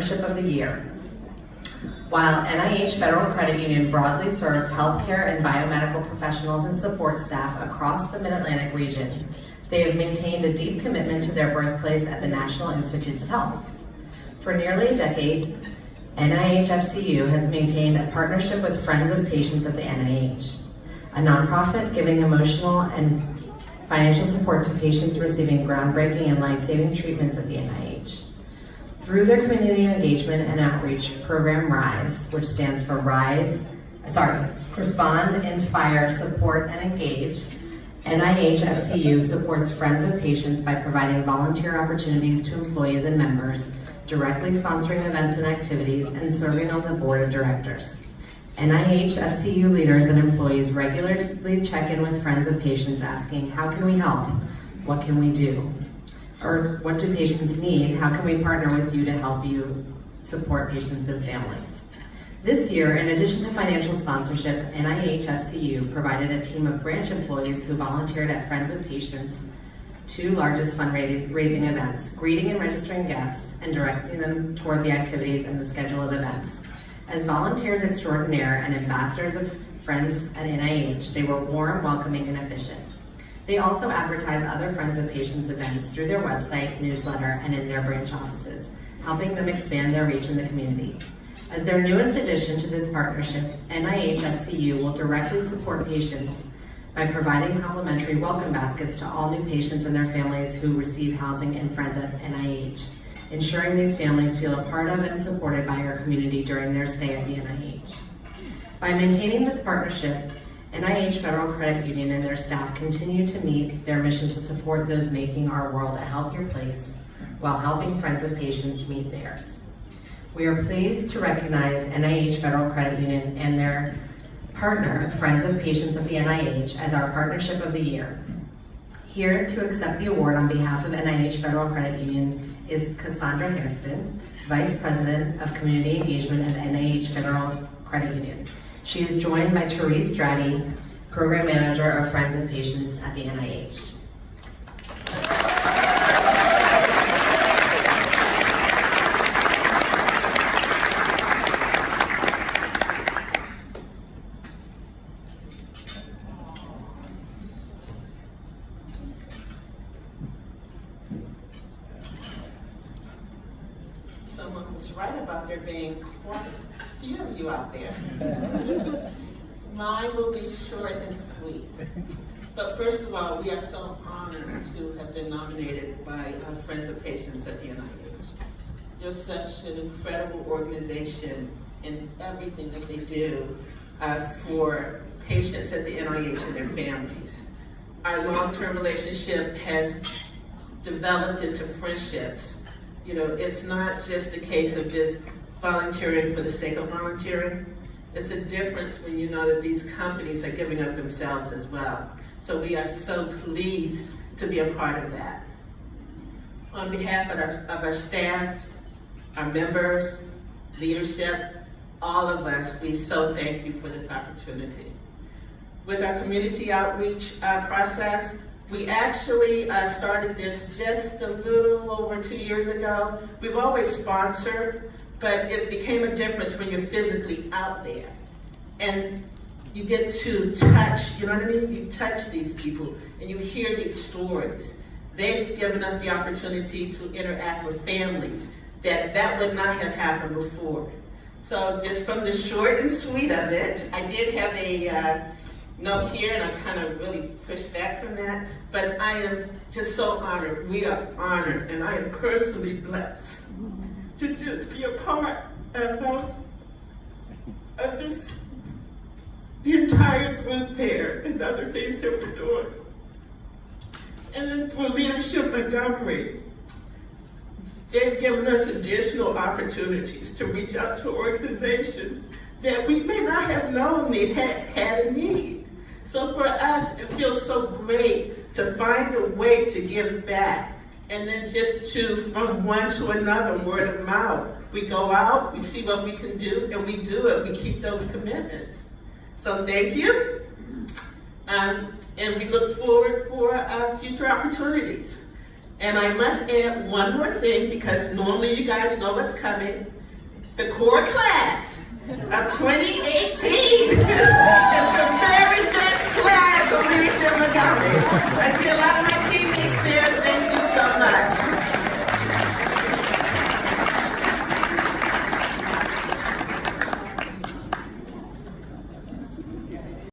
Partnership of the Year. While NIH Federal Credit Union broadly serves healthcare and biomedical professionals and support staff across the Mid-Atlantic region, they have maintained a deep commitment to their birthplace at the National Institutes of Health. For nearly a decade, NIHFCU has maintained a partnership with Friends of Patients at the NIH, a nonprofit giving emotional and financial support to patients receiving groundbreaking and life-saving treatments at the NIH. Through their community engagement and outreach program RISE, which stands for Respond, Inspire, Support, and Engage, NIHFCU supports Friends of Patients by providing volunteer opportunities to employees and members, directly sponsoring events and activities, and serving on the board of directors. NIHFCU leaders and employees regularly check in with Friends of Patients asking, how can we help? What can we do? Or what do patients need? How can we partner with you to help you support patients and families? This year, in addition to financial sponsorship, NIHFCU provided a team of branch employees who volunteered at Friends of Patients' two largest fundraising events, greeting and registering guests and directing them toward the activities and the schedule of events. As volunteers extraordinaire and ambassadors of Friends at NIH, they were warm, welcoming, and efficient. They also advertise other Friends of Patients events through their website, newsletter, and in their branch offices, helping them expand their reach in the community. As their newest addition to this partnership, NIHFCU will directly support patients by providing complimentary welcome baskets to all new patients and their families who receive housing in Friends at NIH, ensuring these families feel a part of and supported by our community during their stay at the NIH. By maintaining this partnership, NIH Federal Credit Union and their staff continue to meet their mission to support those making our world a healthier place while helping Friends of Patients meet theirs. We are pleased to recognize NIH Federal Credit Union and their partner, Friends of Patients at the NIH, as our Partnership of the Year. Here to accept the award on behalf of NIH Federal Credit Union is Cassandra Hairston, Vice President of Community Engagement at NIH Federal Credit Union. She is joined by Therese Dratty, Program Manager of Friends of Patients at the NIH. Someone was right about there being quite a few of you out there. Mine will be short and sweet. But first of all, we are so honored to have been nominated by Friends of Patients at the NIH. They're such an incredible organization in everything that they do for patients at the NIH and their families. Our long-term relationship has developed into friendships. You know, it's not just a case of just volunteering for the sake of volunteering. It's a difference when you know that these companies are giving up themselves as well. So we are so pleased to be a part of that. On behalf of our staff, our members, leadership, all of us, we so thank you for this opportunity. With our community outreach process, we actually started this just a little over 2 years ago. We've always sponsored, but it became a difference when you're physically out there. And you get to touch, you know what I mean? You touch these people and you hear these stories. They've given us the opportunity to interact with families that would not have happened before. So just from the short and sweet of it, I did have a note here, and I kind of really pushed back from that, but I am just so honored. We are honored, and I am personally blessed to just be a part of this, the entire group there, and other things that we're doing. And then for leadership Montgomery, they've given us additional opportunities to reach out to organizations that we may not have known they had a need. So for us, it feels so great to find a way to give back, and then just from one to another, word of mouth. We go out, we see what we can do, and we do it. We keep those commitments. So thank you, and we look forward for future opportunities. And I must add one more thing, because normally you guys know what's coming. The core class of 2018